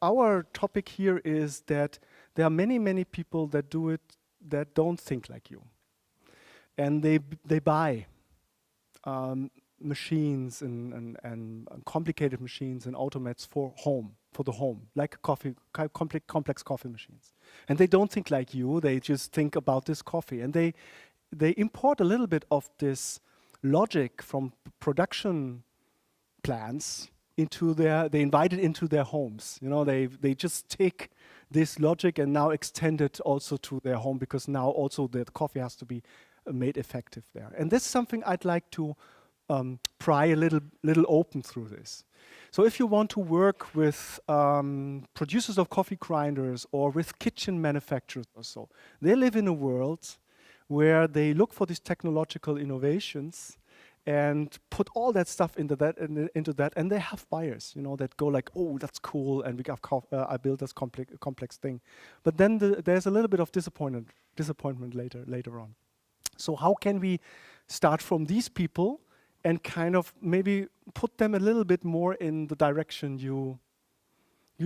our topic here is that there are many people that do it that don't think like you, and they buy machines and complicated machines and automats for the home, like complex coffee machines. And they don't think like you, they just think about this coffee. And they import a little bit of this logic from production plants they invite it into their homes. You know, they just take this logic and now extend it also to their home, because now also the coffee has to be made effective there. And this is something I'd like to pry a little open through this. So if you want to work with producers of coffee grinders or with kitchen manufacturers or so, they live in a world where they look for these technological innovations and put all that stuff into that, and they have buyers, you know, that go like, oh, that's cool, and I built this complex thing. But then there's a little bit of disappointment later on. So how can we start from these people and kind of maybe put them a little bit more in the direction you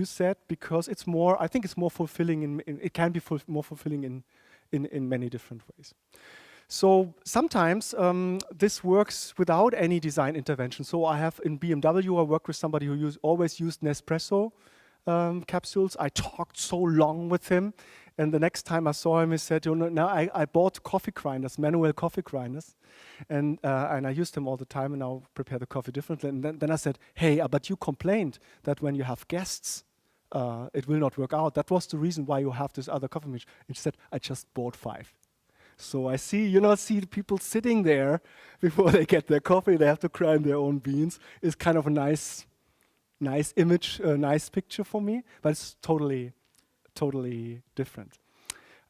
said, because it's more, I think it's more fulfilling, it can be more fulfilling in many different ways. So sometimes this works without any design intervention. So I have in BMW, I work with somebody who always used Nespresso capsules. I talked so long with him. And the next time I saw him, he said, you know, now I bought coffee grinders, manual coffee grinders. And I use them all the time and now prepare the coffee differently. And then I said, hey, but you complained that when you have guests, it will not work out. That was the reason why you have this other coffee machine. And she said, I just bought 5. So I see the people sitting there before they get their coffee. They have to grind their own beans. It's kind of a nice image, a nice picture for me, but it's totally different.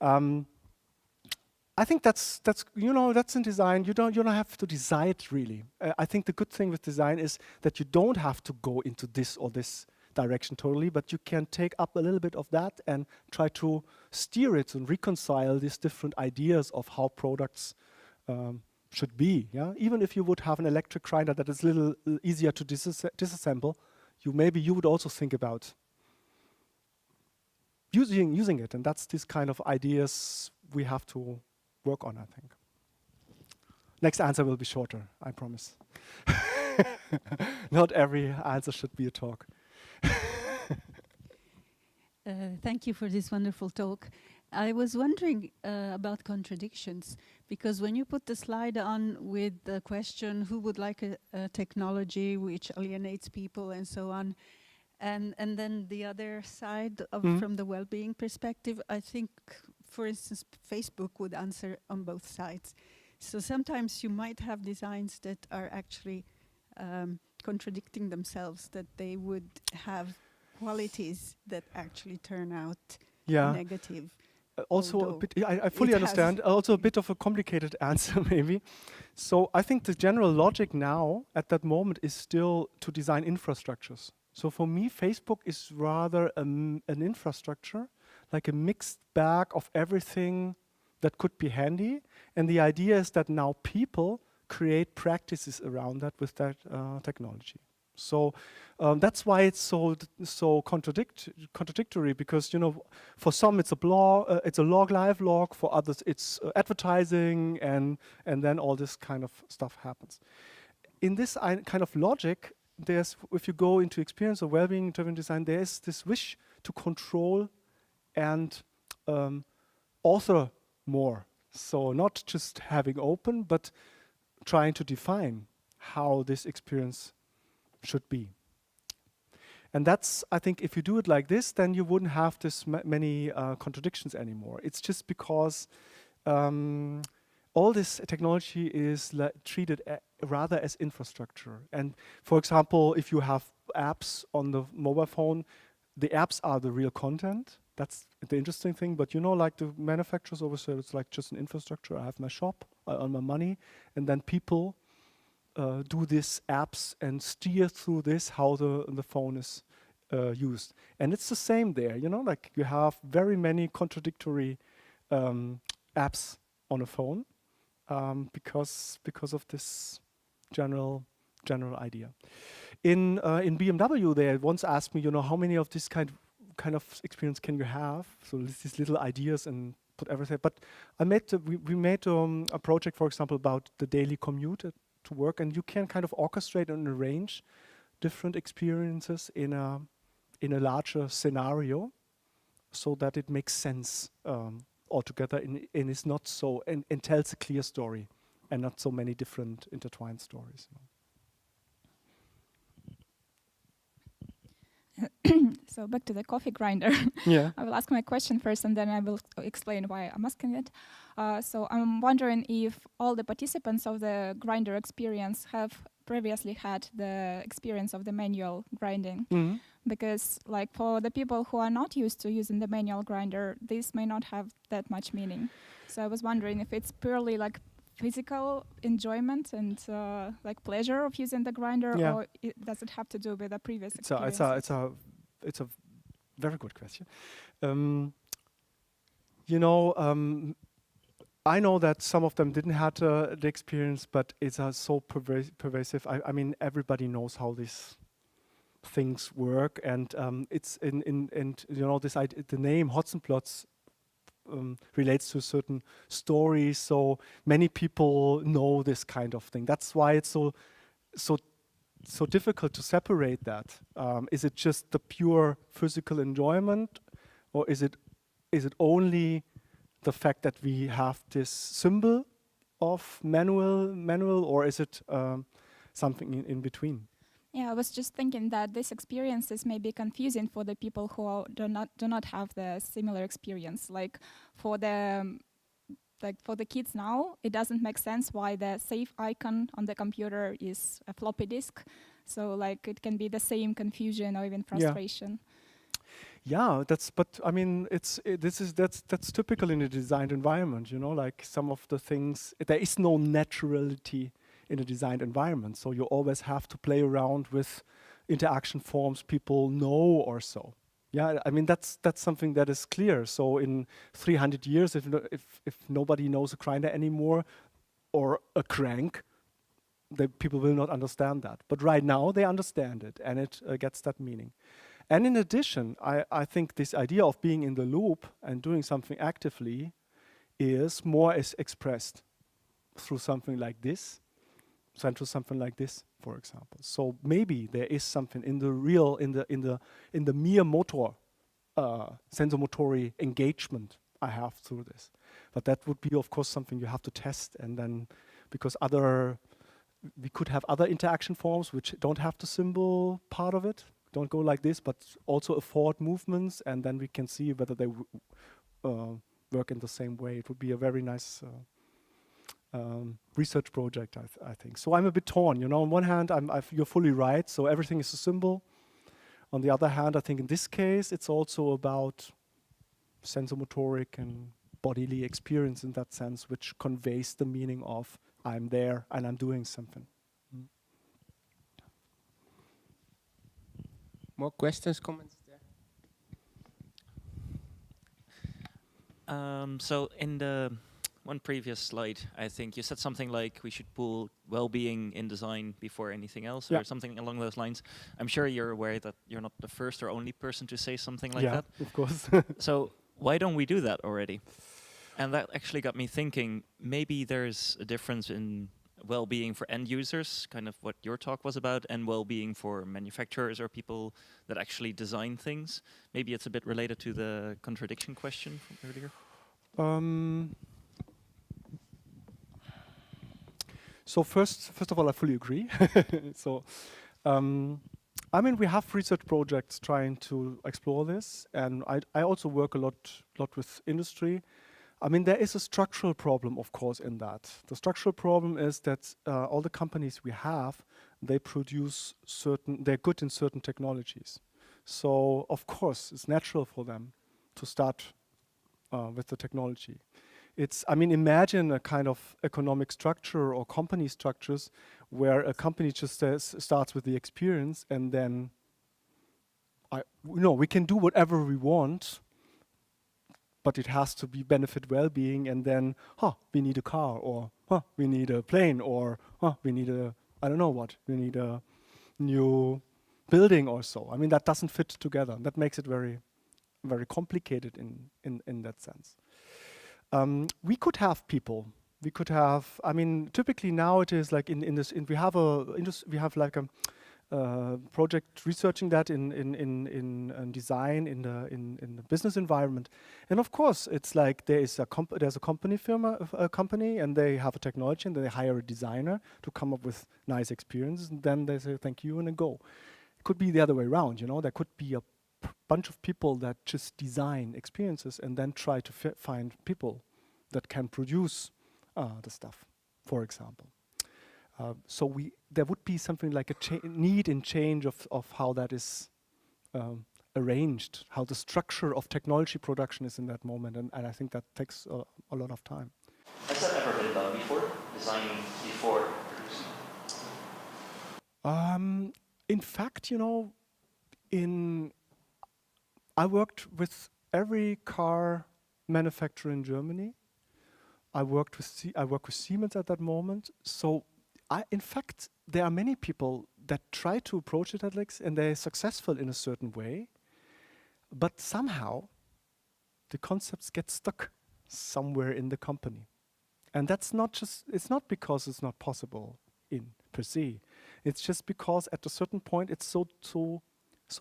I think that's in design. You don't have to decide really. I think the good thing with design is that you don't have to go into this or this direction totally, but you can take up a little bit of that and try to steer it and reconcile these different ideas of how products should be. Yeah, even if you would have an electric grinder that is a little easier to disassemble, you would also think about using it, and that's this kind of ideas we have to work on, I think. Next answer will be shorter, I promise. Not every answer should be a talk. Thank you for this wonderful talk. I was wondering about contradictions, because when you put the slide on with the question, who would like a technology which alienates people and so on, and then the other side of from the well-being perspective, I think, for instance, Facebook would answer on both sides. So sometimes you might have designs that are actually contradicting themselves, that they would have qualities that actually turn out negative. Also, a bit, I fully understand. Also, a bit of a complicated answer, maybe. So, I think the general logic now, at that moment, is still to design infrastructures. So, for me, Facebook is rather an infrastructure, like a mixed bag of everything that could be handy. And the idea is that now people create practices around that with that technology. So that's why it's so contradictory, because for some it's a live log. For others it's advertising, and then all this kind of stuff happens. In this kind of logic, if you go into experience or well-being driven design, there's this wish to control and author more. So not just having open, but trying to define how this experience should be. And that's, I think, if you do it like this, then you wouldn't have this many contradictions anymore. It's just because all this technology is treated rather as infrastructure. And for example, if you have apps on the mobile phone, the apps are the real content. That's the interesting thing. But like the manufacturers always say, it's like just an infrastructure. I have my shop, I earn my money, and then people do these apps and steer through this how the phone is used. And it's the same there, like you have very many contradictory apps on a phone because of this general idea. In BMW, they once asked me, how many of this kind of experience can you have? So these little ideas and put everything. But we made a project, for example, about the daily commute to work, and you can kind of orchestrate and arrange different experiences in a larger scenario, so that it makes sense altogether, and is not so and tells a clear story, and not so many different intertwined stories. So back to the coffee grinder. Yeah. I will ask my question first, and then I will explain why I'm asking it. So I'm wondering if all the participants of the grinder experience have previously had the experience of the manual grinding. Mm-hmm. Because like for the people who are not used to using the manual grinder, this may not have that much meaning. So I was wondering if it's purely like physical enjoyment and like pleasure of using the grinder, or does it have to do with a previous experience? It's a very good question. I know that some of them didn't have the experience, but it's so pervasive. I mean, everybody knows how these things work, and it's this the name Hotzenplotz relates to a certain story. So many people know this kind of thing. That's why it's so difficult to separate that. Is it just the pure physical enjoyment, or is it only the fact that we have this symbol of manual, or is it something in between? Yeah, I was just thinking that these experiences may be confusing for the people who do not have the similar experience. Like for the kids now, it doesn't make sense why the save icon on the computer is a floppy disk. So like it can be the same confusion or even frustration. Yeah, that's typical in a designed environment, you know, like some of the things, there is no naturality in a designed environment. So you always have to play around with interaction forms people know or so. Yeah, I mean, that's something that is clear. So in 300 years, if nobody knows a grinder anymore or a crank, the people will not understand that. But right now they understand it, and it gets that meaning. And in addition, I think this idea of being in the loop and doing something actively is more expressed through something like this, something like this, for example. So maybe there is something in the real, in the mere motor, sensomotory engagement I have through this. But that would be, of course, something you have to test, and then because we could have other interaction forms which don't have the symbol part of it, don't go like this, but also afford movements, and then we can see whether they work in the same way. It would be a very nice research project, I think. So I'm a bit torn, you know. On one hand, you're fully right, so everything is a symbol. On the other hand, I think in this case, it's also about sensomotoric and bodily experience in that sense, which conveys the meaning of I'm there and I'm doing something. More questions, comments there? So in the one previous slide, I think you said something like we should pull well-being in design before anything else, or something along those lines. I'm sure you're aware that you're not the first or only person to say something like that. Yeah, of course. So why don't we do that already? And that actually got me thinking, maybe there's a difference in well-being for end users, kind of what your talk was about, and well-being for manufacturers or people that actually design things. Maybe it's a bit related to the contradiction question from earlier. So first of all, I fully agree. So, I mean, we have research projects trying to explore this, and I also work a lot with industry. I mean, there is a structural problem, of course, in that. The structural problem is that all the companies we have, they're good in certain technologies. So, of course, it's natural for them to start with the technology. I mean, imagine a kind of economic structure or company structures where a company just starts with the experience, and then, we can do whatever we want, but it has to be benefit well-being, and then, we need a car, or we need a plane, or we need I don't know what, we need a new building or so. I mean, that doesn't fit together. That makes it very, very complicated in that sense. We could have people. We could have. I mean, typically now it is like we have like a project researching that in design in the business environment, and of course it's like there's a company, and they have a technology, and they hire a designer to come up with nice experiences, and then they say thank you and then go. It could be the other way around, you know. There could be a bunch of people that just design experiences and then try to find people that can produce the stuff, for example. So there would be something like a need in change of how that is arranged, how the structure of technology production is in that moment, and I think that takes a lot of time. Has that ever been done before? Designing before producing? In fact, you know, I worked with every car manufacturer in Germany. I work with Siemens at that moment. So, in fact, there are many people that try to approach it and they're successful in a certain way, but somehow the concepts get stuck somewhere in the company. And that's not just, it's not because it's not possible in per se. It's just because at a certain point it's so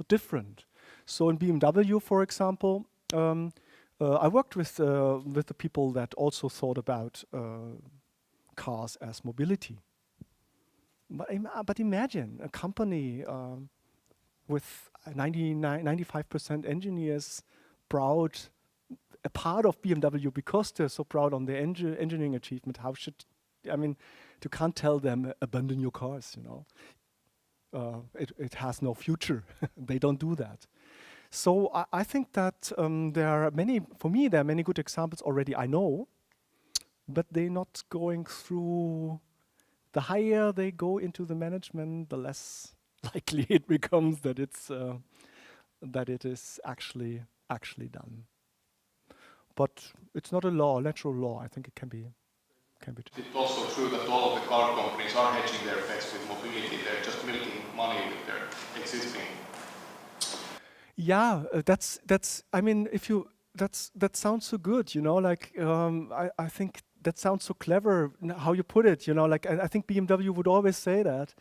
different. So in BMW, for example, I worked with the people that also thought about cars as mobility. But imagine a company with 95% engineers proud, a part of BMW because they're so proud on their engineering achievement. How should, I mean, you can't tell them abandon your cars, you know. It has no future. They don't do that. So I think that there are many, for me, there are many good examples already I know, but they're not going through. The higher they go into the management, the less likely it becomes that it's that it is actually done. But it's not a law, natural law. I think it can be. It's also true that all of the car companies are hedging their bets with mobility. They're just milking money with their existing. Yeah, that's. I mean, if you that sounds so good, you know. Like I think that sounds so clever how you put it. You know, like I think BMW would always say that.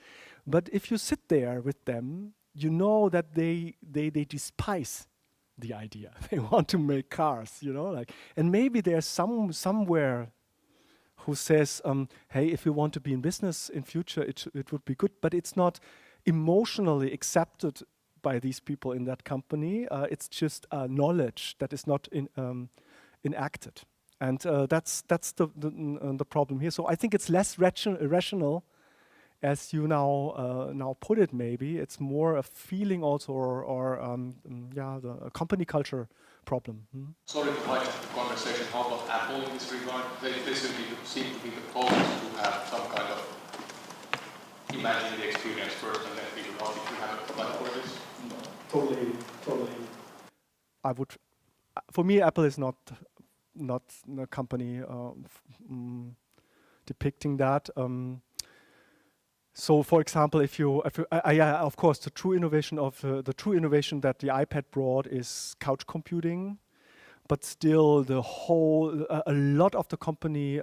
But if you sit there with them, you know that they despise the idea. They want to make cars, you know, like, and maybe there's somewhere who says, hey, if you want to be in business in future, it would be good, but it's not emotionally accepted by these people in that company. It's just knowledge that is not enacted, and that's the problem here. So I think it's less rational, as you now put it. Maybe it's more a feeling also, or the company culture problem. Sorry to hijack the conversation. How about Apple in this regard? They seem to be the closest to have some kind of imagine the experience first and then figure out if you have a plan for this. Totally. I would. For me, Apple is not a company depicting that. So, for example, if you of course, the true innovation that the iPad brought is couch computing, but still a lot of the company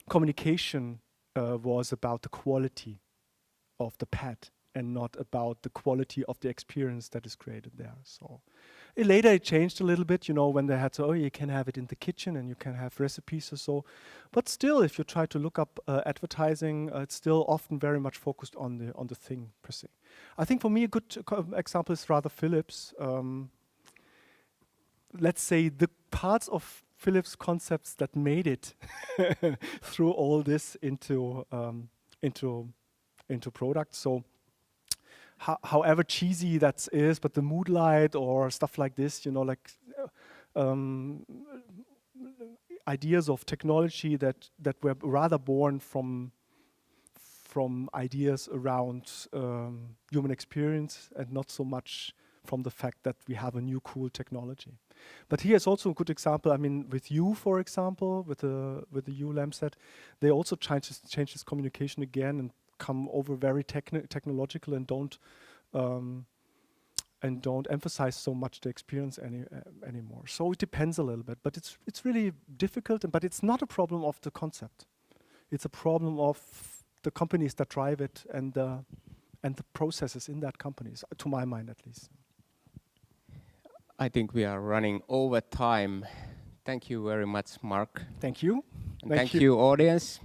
communication was about the quality of the pad and not about the quality of the experience that is created there. So later it changed a little bit, you know, when they had to, you can have it in the kitchen and you can have recipes or so. But still, if you try to look up advertising, it's still often very much focused on the thing per se. I think for me a good example is rather Philips. Let's say the parts of Philips concepts that made it through all this into products. So however cheesy that is, but the mood light or stuff like this, you know, like ideas of technology that were rather born from ideas around human experience and not so much from the fact that we have a new cool technology. But here's also a good example. I mean, with U, for example, with the U lamp set, they also change this communication again and come over very technological and don't emphasize so much the experience anymore. So it depends a little bit, but it's really difficult. But it's not a problem of the concept. It's a problem of the companies that drive it and the processes in that companies, to my mind at least. I think we are running over time. Thank you very much, Marc. Thank you. And thank you, audience.